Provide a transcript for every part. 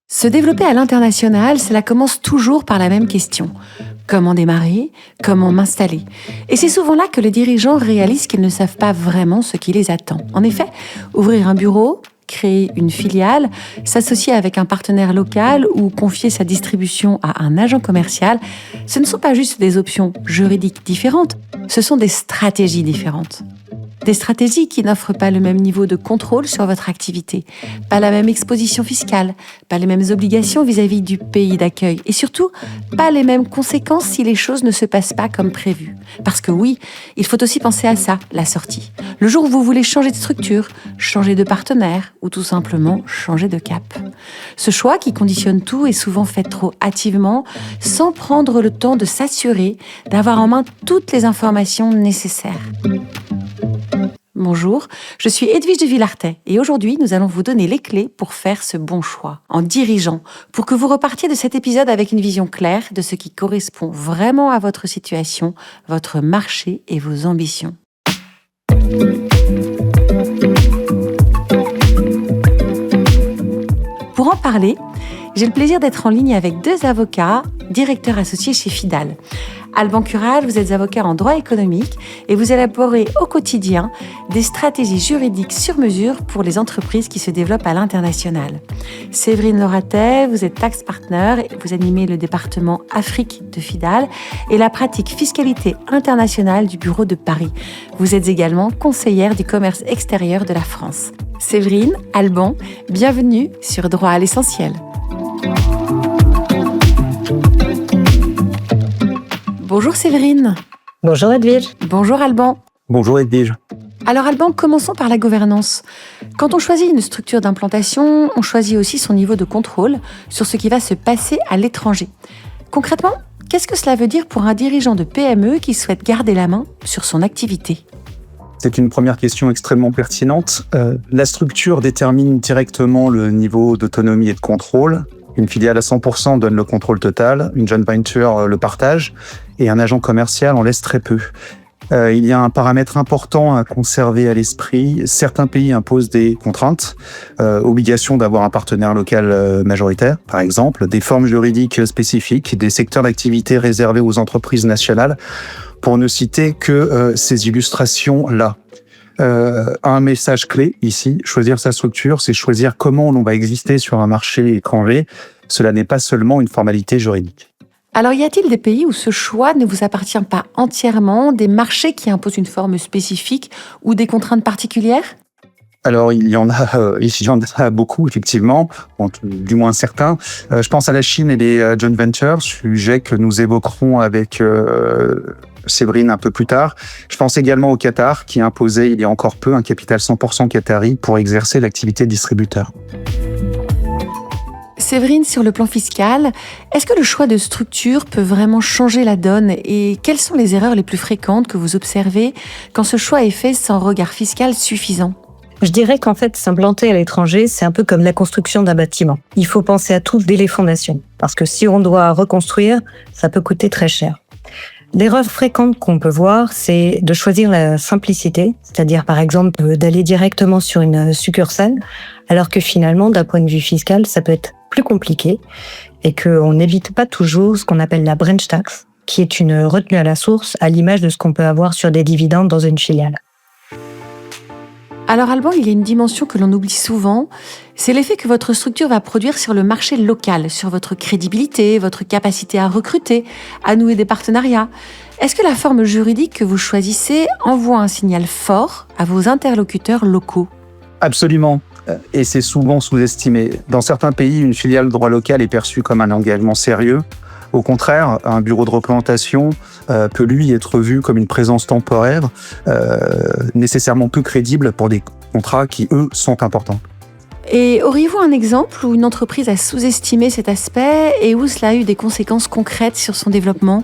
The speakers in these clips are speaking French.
Se développer à l'international, cela commence toujours par la même question. Comment démarrer? Comment m'installer? Et c'est souvent là que les dirigeants réalisent qu'ils ne savent pas vraiment ce qui les attend. En effet, ouvrir un bureau, créer une filiale, s'associer avec un partenaire local ou confier sa distribution à un agent commercial, ce ne sont pas juste des options juridiques différentes, ce sont des stratégies différentes. Des stratégies qui n'offrent pas le même niveau de contrôle sur votre activité, pas la même exposition fiscale, pas les mêmes obligations vis-à-vis du pays d'accueil et surtout pas les mêmes conséquences si les choses ne se passent pas comme prévu. Parce que oui, il faut aussi penser à ça, la sortie. Le jour où vous voulez changer de structure, changer de partenaire ou tout simplement changer de cap. Ce choix qui conditionne tout est souvent fait trop hâtivement, sans prendre le temps de s'assurer d'avoir en main toutes les informations nécessaires. Bonjour, je suis Edwige de Villartay et aujourd'hui nous allons vous donner les clés pour faire ce bon choix en dirigeant, pour que vous repartiez de cet épisode avec une vision claire de ce qui correspond vraiment à votre situation, votre marché et vos ambitions. Pour en parler, j'ai le plaisir d'être en ligne avec deux avocats, directeurs associés chez Fidal. Alban Cural, vous êtes avocat en droit économique et vous élaborez au quotidien des stratégies juridiques sur mesure pour les entreprises qui se développent à l'international. Séverine Loratet, vous êtes tax partner et vous animez le département Afrique de Fidal et la pratique fiscalité internationale du bureau de Paris. Vous êtes également conseillère du commerce extérieur de la France. Séverine, Alban, bienvenue sur Droit à l'essentiel. Bonjour Séverine. Bonjour Edwige. Bonjour Alban. Bonjour Edwige. Alors Alban, commençons par la gouvernance. Quand on choisit une structure d'implantation, on choisit aussi son niveau de contrôle sur ce qui va se passer à l'étranger. Concrètement, qu'est-ce que cela veut dire pour un dirigeant de PME qui souhaite garder la main sur son activité ? C'est une première question extrêmement pertinente. La structure détermine directement le niveau d'autonomie et de contrôle. Une filiale à 100% donne le contrôle total, une joint venture le partage, et un agent commercial en laisse très peu. Il y a un paramètre important à conserver à l'esprit. Certains pays imposent des contraintes, obligation d'avoir un partenaire local majoritaire, par exemple, des formes juridiques spécifiques, des secteurs d'activité réservés aux entreprises nationales, pour ne citer que ces illustrations-là. Un message clé ici, choisir sa structure, c'est choisir comment on va exister sur un marché étranger. Cela n'est pas seulement une formalité juridique. Alors y a-t-il des pays où ce choix ne vous appartient pas entièrement, des marchés qui imposent une forme spécifique ou des contraintes particulières ? Alors, il y en a beaucoup, effectivement, du moins certains. Je pense à la Chine et les joint ventures, sujet que nous évoquerons avec Séverine un peu plus tard. Je pense également au Qatar, qui imposait il y a encore peu un capital 100% qatari pour exercer l'activité de distributeur. Séverine, sur le plan fiscal, est-ce que le choix de structure peut vraiment changer la donne et quelles sont les erreurs les plus fréquentes que vous observez quand ce choix est fait sans regard fiscal suffisant ? Je dirais qu'en fait, s'implanter à l'étranger, c'est un peu comme la construction d'un bâtiment. Il faut penser à tout dès les fondations, parce que si on doit reconstruire, ça peut coûter très cher. L'erreur fréquente qu'on peut voir, c'est de choisir la simplicité, c'est-à-dire par exemple d'aller directement sur une succursale, alors que finalement, d'un point de vue fiscal, ça peut être plus compliqué et qu'on n'évite pas toujours ce qu'on appelle la branch tax, qui est une retenue à la source à l'image de ce qu'on peut avoir sur des dividendes dans une filiale. Alors Alban, il y a une dimension que l'on oublie souvent, c'est l'effet que votre structure va produire sur le marché local, sur votre crédibilité, votre capacité à recruter, à nouer des partenariats. Est-ce que la forme juridique que vous choisissez envoie un signal fort à vos interlocuteurs locaux ? Absolument. Et c'est souvent sous-estimé. Dans certains pays, une filiale de droit local est perçue comme un engagement sérieux. Au contraire, un bureau de représentation peut lui être vu comme une présence temporaire, nécessairement peu crédible pour des contrats qui, eux, sont importants. Et auriez-vous un exemple où une entreprise a sous-estimé cet aspect et où cela a eu des conséquences concrètes sur son développement ?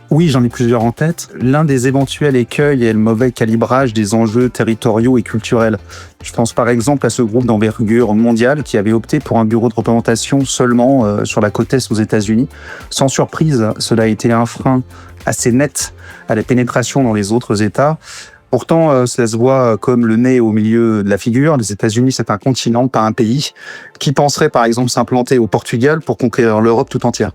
Oui, j'en ai plusieurs en tête. L'un des éventuels écueils est le mauvais calibrage des enjeux territoriaux et culturels. Je pense par exemple à ce groupe d'envergure mondiale qui avait opté pour un bureau de représentation seulement sur la côte est aux États-Unis. Sans surprise, cela a été un frein assez net à la pénétration dans les autres États. Pourtant, cela se voit comme le nez au milieu de la figure. Les États-Unis, c'est un continent, pas un pays. Qui penserait par exemple s'implanter au Portugal pour conquérir l'Europe tout entière?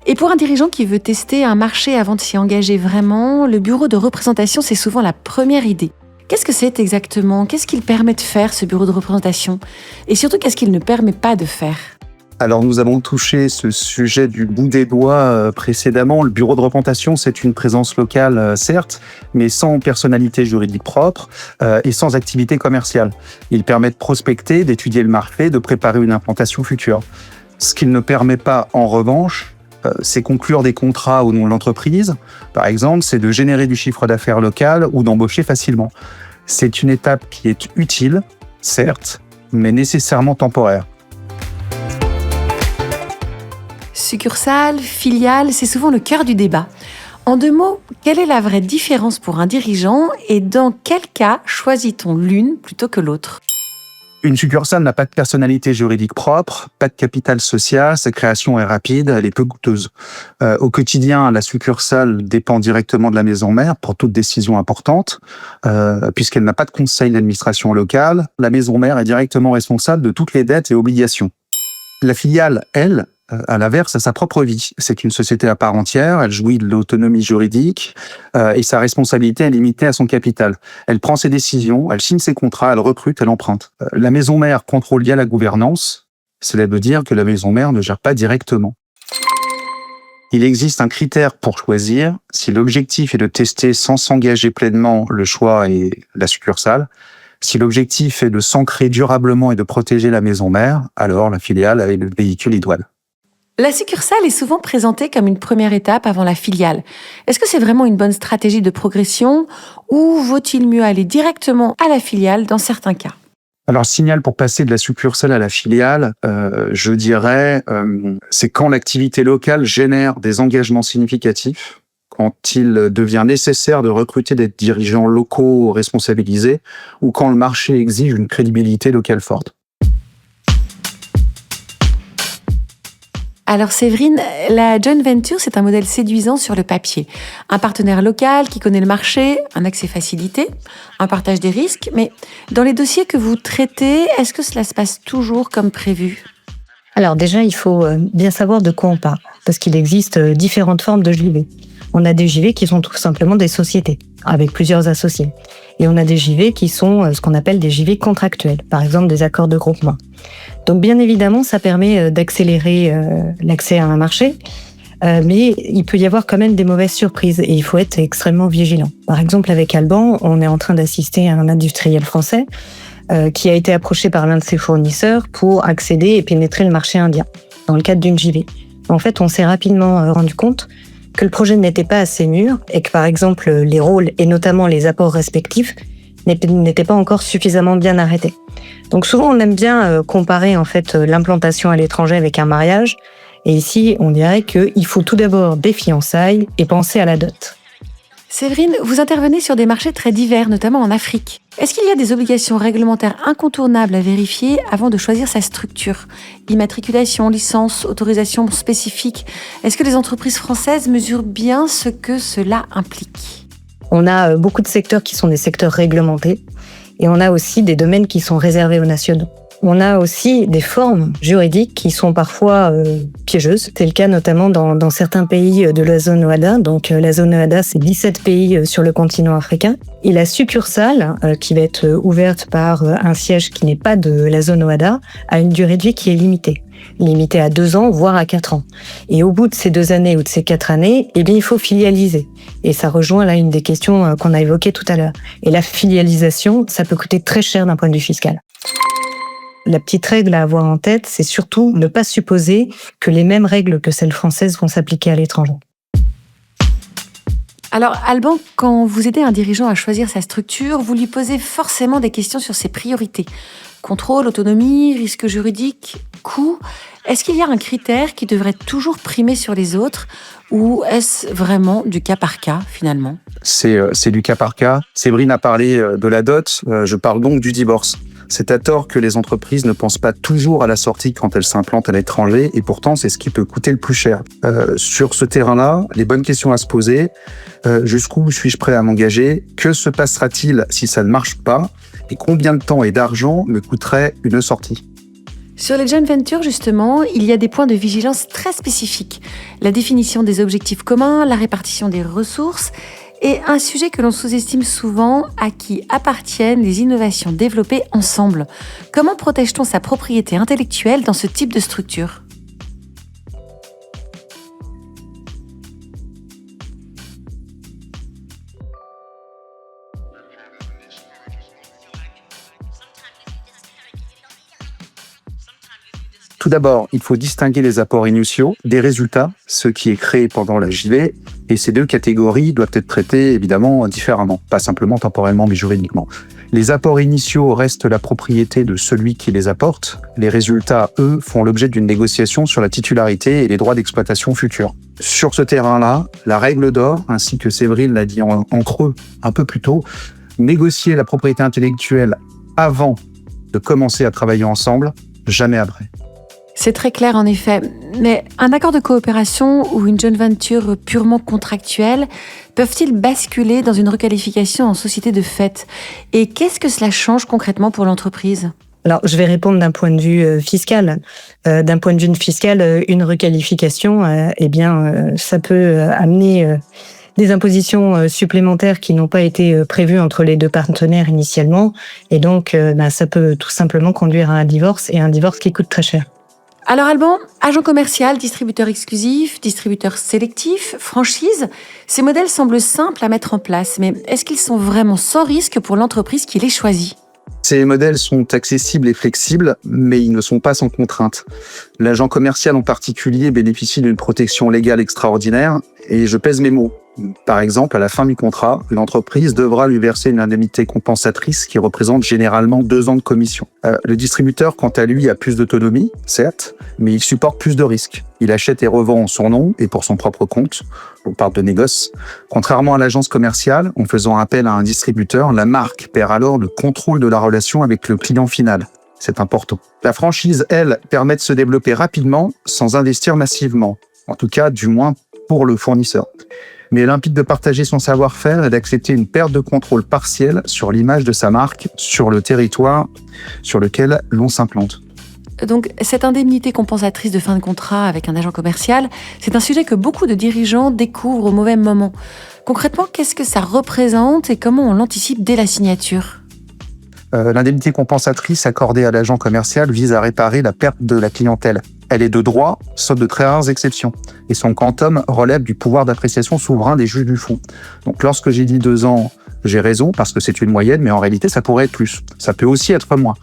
Et pour un dirigeant qui veut tester un marché avant de s'y engager vraiment, le bureau de représentation, c'est souvent la première idée. Qu'est-ce que c'est exactement? Qu'est-ce qu'il permet de faire, ce bureau de représentation? Et surtout, qu'est-ce qu'il ne permet pas de faire? Alors nous avons touché ce sujet du bout des doigts précédemment. Le bureau de représentation, c'est une présence locale, certes, mais sans personnalité juridique propre et sans activité commerciale. Il permet de prospecter, d'étudier le marché, de préparer une implantation future. Ce qu'il ne permet pas, en revanche, c'est conclure des contrats au nom de l'entreprise. Par exemple, c'est de générer du chiffre d'affaires local ou d'embaucher facilement. C'est une étape qui est utile, certes, mais nécessairement temporaire. Succursale, filiale, c'est souvent le cœur du débat. En 2 mots, quelle est la vraie différence pour un dirigeant et dans quel cas choisit-on l'une plutôt que l'autre? Une succursale n'a pas de personnalité juridique propre, pas de capital social, sa création est rapide, elle est peu coûteuse. Au quotidien, la succursale dépend directement de la maison mère pour toute décision importante, puisqu'elle n'a pas de conseil d'administration locale. La maison mère est directement responsable de toutes les dettes et obligations. La filiale, elle, à l'inverse, a sa propre vie. C'est une société à part entière, elle jouit de l'autonomie juridique et sa responsabilité est limitée à son capital. Elle prend ses décisions, elle signe ses contrats, elle recrute, elle emprunte. La maison mère contrôle bien la gouvernance. Cela veut dire que la maison mère ne gère pas directement. Il existe un critère pour choisir. Si l'objectif est de tester sans s'engager pleinement le choix et la succursale, si l'objectif est de s'ancrer durablement et de protéger la maison mère, alors la filiale est le véhicule idoine. La succursale est souvent présentée comme une première étape avant la filiale. Est-ce que c'est vraiment une bonne stratégie de progression ou vaut-il mieux aller directement à la filiale dans certains cas? Alors, le signal pour passer de la succursale à la filiale, je dirais, c'est quand l'activité locale génère des engagements significatifs, quand il devient nécessaire de recruter des dirigeants locaux responsabilisés ou quand le marché exige une crédibilité locale forte. Alors Séverine, la joint venture, c'est un modèle séduisant sur le papier. Un partenaire local qui connaît le marché, un accès facilité, un partage des risques. Mais dans les dossiers que vous traitez, est-ce que cela se passe toujours comme prévu? Alors déjà, il faut bien savoir de quoi on parle, parce qu'il existe différentes formes de JV. On a des JV qui sont tout simplement des sociétés, avec plusieurs associés. Et on a des JV qui sont ce qu'on appelle des JV contractuels, par exemple des accords de groupement. Donc bien évidemment, ça permet d'accélérer l'accès à un marché, mais il peut y avoir quand même des mauvaises surprises et il faut être extrêmement vigilant. Par exemple, avec Alban, on est en train d'assister à un industriel français qui a été approché par l'un de ses fournisseurs pour accéder et pénétrer le marché indien, dans le cadre d'une JV. En fait, on s'est rapidement rendu compte que le projet n'était pas assez mûr et que, par exemple, les rôles et notamment les apports respectifs n'étaient pas encore suffisamment bien arrêtés. Donc souvent, on aime bien comparer en fait l'implantation à l'étranger avec un mariage. Et ici, on dirait qu'il faut tout d'abord des fiançailles et penser à la dot. Séverine, vous intervenez sur des marchés très divers, notamment en Afrique. Est-ce qu'il y a des obligations réglementaires incontournables à vérifier avant de choisir sa structure? Immatriculation, licence, autorisation spécifique. Est-ce que les entreprises françaises mesurent bien ce que cela implique? On a beaucoup de secteurs qui sont des secteurs réglementés et on a aussi des domaines qui sont réservés aux nationaux. On a aussi des formes juridiques qui sont parfois piégeuses. C'est le cas notamment dans certains pays de la zone OHADA. Donc la zone OHADA, c'est 17 pays sur le continent africain. Et la succursale, qui va être ouverte par un siège qui n'est pas de la zone OHADA, a une durée de vie qui est limitée à 2 ans, voire à 4 ans. Et au bout de ces 2 années ou de ces 4 années, eh bien, il faut filialiser. Et ça rejoint là une des questions qu'on a évoquées tout à l'heure. Et la filialisation, ça peut coûter très cher d'un point de vue fiscal. La petite règle à avoir en tête, c'est surtout ne pas supposer que les mêmes règles que celles françaises vont s'appliquer à l'étranger. Alors, Alban, quand vous aidez un dirigeant à choisir sa structure, vous lui posez forcément des questions sur ses priorités. Contrôle, autonomie, risque juridique, coût. Est-ce qu'il y a un critère qui devrait toujours primer sur les autres ou est-ce vraiment du cas par cas, finalement? C'est du cas par cas. Séverine a parlé de la dot, je parle donc du divorce. C'est à tort que les entreprises ne pensent pas toujours à la sortie quand elles s'implantent à l'étranger, et pourtant c'est ce qui peut coûter le plus cher. Sur ce terrain-là, les bonnes questions à se poser, jusqu'où suis-je prêt à m'engager? Que se passera-t-il si ça ne marche pas? Et combien de temps et d'argent me coûterait une sortie? Sur les joint ventures, justement, il y a des points de vigilance très spécifiques. La définition des objectifs communs, la répartition des ressources et un sujet que l'on sous-estime souvent, à qui appartiennent les innovations développées ensemble. Comment protège-t-on sa propriété intellectuelle dans ce type de structure ? Tout d'abord, il faut distinguer les apports initiaux des résultats, ce qui est créé pendant la JV, et ces deux catégories doivent être traitées évidemment différemment, pas simplement temporellement mais juridiquement. Les apports initiaux restent la propriété de celui qui les apporte. Les résultats, eux, font l'objet d'une négociation sur la titularité et les droits d'exploitation futurs. Sur ce terrain-là, la règle d'or, ainsi que Séverine l'a dit en creux un peu plus tôt, négocier la propriété intellectuelle avant de commencer à travailler ensemble, jamais après. C'est très clair en effet, mais un accord de coopération ou une joint venture purement contractuelle peuvent-ils basculer dans une requalification en société de fait? Et qu'est-ce que cela change concrètement pour l'entreprise? Alors, je vais répondre d'un point de vue fiscal. D'un point de vue fiscal, une requalification, ça peut amener des impositions supplémentaires qui n'ont pas été prévues entre les deux partenaires initialement. Et donc, ça peut tout simplement conduire à un divorce, et un divorce qui coûte très cher. Alors Alban, agent commercial, distributeur exclusif, distributeur sélectif, franchise, ces modèles semblent simples à mettre en place, mais est-ce qu'ils sont vraiment sans risque pour l'entreprise qui les choisit ? Ces modèles sont accessibles et flexibles, mais ils ne sont pas sans contrainte. L'agent commercial en particulier bénéficie d'une protection légale extraordinaire, et je pèse mes mots. Par exemple, à la fin du contrat, l'entreprise devra lui verser une indemnité compensatrice qui représente généralement 2 ans de commission. Le distributeur, quant à lui, a plus d'autonomie, certes, mais il supporte plus de risques. Il achète et revend en son nom et pour son propre compte. On parle de négoce. Contrairement à l'agence commerciale, en faisant appel à un distributeur, la marque perd alors le contrôle de la relation avec le client final. C'est important. La franchise, elle, permet de se développer rapidement sans investir massivement. En tout cas, du moins pour le fournisseur. Mais elle implique de partager son savoir-faire et d'accepter une perte de contrôle partielle sur l'image de sa marque, sur le territoire sur lequel l'on s'implante. Donc, cette indemnité compensatrice de fin de contrat avec un agent commercial, c'est un sujet que beaucoup de dirigeants découvrent au mauvais moment. Concrètement, qu'est-ce que ça représente et comment on l'anticipe dès la signature ? L'indemnité compensatrice accordée à l'agent commercial vise à réparer la perte de la clientèle. Elle est de droit, sauf de très rares exceptions. Et son quantum relève du pouvoir d'appréciation souverain des juges du fond. Donc lorsque j'ai dit 2 ans, j'ai raison, parce que c'est une moyenne, mais en réalité, ça pourrait être plus. Ça peut aussi être moins.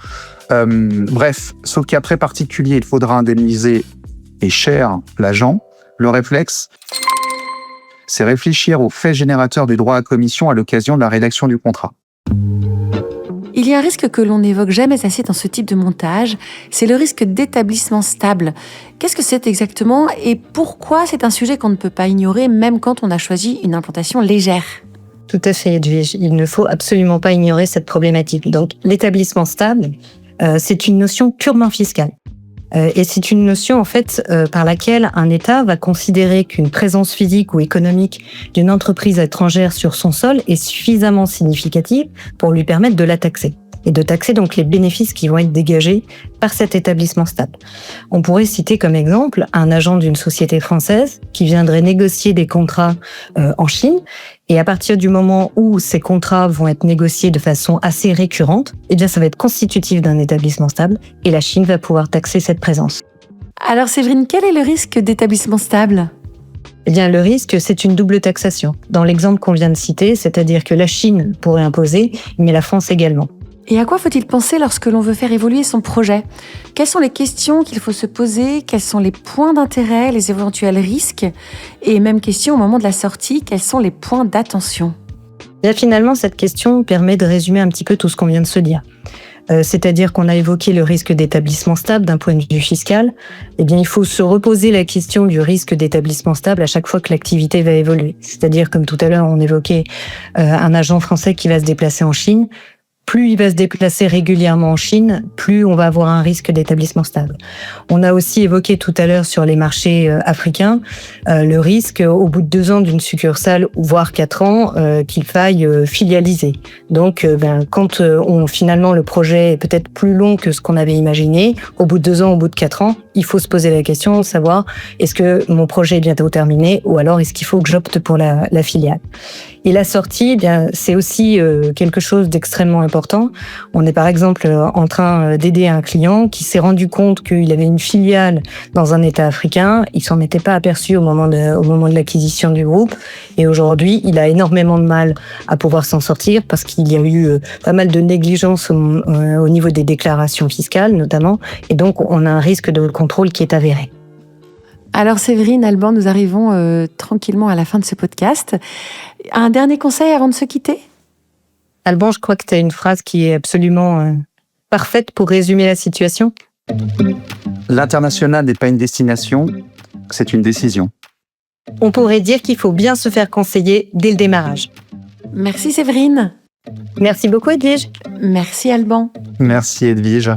Bref, sauf qu'à prêt particulier, il faudra indemniser, et cher, l'agent. Le réflexe, c'est réfléchir aux faits générateurs du droit à commission à l'occasion de la rédaction du contrat. Il y a un risque que l'on n'évoque jamais assez dans ce type de montage, c'est le risque d'établissement stable. Qu'est-ce que c'est exactement et pourquoi c'est un sujet qu'on ne peut pas ignorer même quand on a choisi une implantation légère ? Tout à fait, Edwige. Il ne faut absolument pas ignorer cette problématique. Donc, l'établissement stable, c'est une notion purement fiscale. Et c'est une notion, en fait, par laquelle un État va considérer qu'une présence physique ou économique d'une entreprise étrangère sur son sol est suffisamment significative pour lui permettre de la taxer. Et de taxer donc les bénéfices qui vont être dégagés par cet établissement stable. On pourrait citer comme exemple un agent d'une société française qui viendrait négocier des contrats en Chine. Et à partir du moment où ces contrats vont être négociés de façon assez récurrente, eh bien ça va être constitutif d'un établissement stable et la Chine va pouvoir taxer cette présence. Alors Séverine, quel est le risque d'établissement stable ? Eh bien, le risque, c'est une double taxation. Dans l'exemple qu'on vient de citer, c'est-à-dire que la Chine pourrait imposer, mais la France également. Et à quoi faut-il penser lorsque l'on veut faire évoluer son projet ? Quelles sont les questions qu'il faut se poser ? Quels sont les points d'intérêt, les éventuels risques ? Et même question au moment de la sortie, quels sont les points d'attention ? Bien, finalement, cette question permet de résumer un petit peu tout ce qu'on vient de se dire. C'est-à-dire qu'on a évoqué le risque d'établissement stable d'un point de vue fiscal. Eh bien, il faut se reposer la question du risque d'établissement stable à chaque fois que l'activité va évoluer. C'est-à-dire, comme tout à l'heure, on évoquait un agent français qui va se déplacer en Chine. plus il va se déplacer régulièrement en Chine, plus on va avoir un risque d'établissement stable. On a aussi évoqué tout à l'heure sur les marchés africains le risque au bout de 2 ans d'une succursale, voire 4 ans, qu'il faille filialiser. Donc, quand finalement le projet est peut-être plus long que ce qu'on avait imaginé, au bout de 2 ans, au bout de 4 ans, il faut se poser la question de savoir est-ce que mon projet est bientôt terminé ou alors est-ce qu'il faut que j'opte pour la filiale. Et la sortie, c'est aussi quelque chose d'extrêmement important. On est par exemple en train d'aider un client qui s'est rendu compte qu'il avait une filiale dans un État africain. Il s'en était pas aperçu au moment de l'acquisition du groupe. Et aujourd'hui, il a énormément de mal à pouvoir s'en sortir parce qu'il y a eu pas mal de négligence au niveau des déclarations fiscales notamment. Et donc, on a un risque de contrôle qui est avéré. Alors Séverine, Alban, nous arrivons tranquillement à la fin de ce podcast. Un dernier conseil avant de se quitter ? Alban, je crois que tu as une phrase qui est absolument parfaite pour résumer la situation. L'international n'est pas une destination, c'est une décision. On pourrait dire qu'il faut bien se faire conseiller dès le démarrage. Merci Séverine. Merci beaucoup Edwige. Merci Alban. Merci Edwige.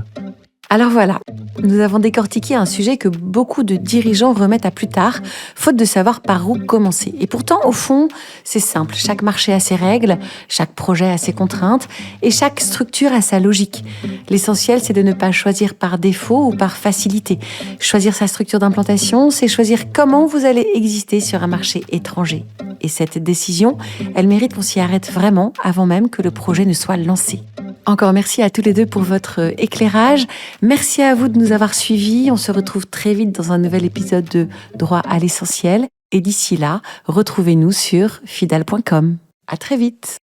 Alors voilà, nous avons décortiqué un sujet que beaucoup de dirigeants remettent à plus tard, faute de savoir par où commencer. Et pourtant, au fond, c'est simple. Chaque marché a ses règles, chaque projet a ses contraintes, et chaque structure a sa logique. L'essentiel, c'est de ne pas choisir par défaut ou par facilité. Choisir sa structure d'implantation, c'est choisir comment vous allez exister sur un marché étranger. Et cette décision, elle mérite qu'on s'y arrête vraiment avant même que le projet ne soit lancé. Encore merci à tous les deux pour votre éclairage. Merci à vous de nous avoir suivis. On se retrouve très vite dans un nouvel épisode de Droit à l'essentiel. Et d'ici là, retrouvez-nous sur fidal.com. À très vite.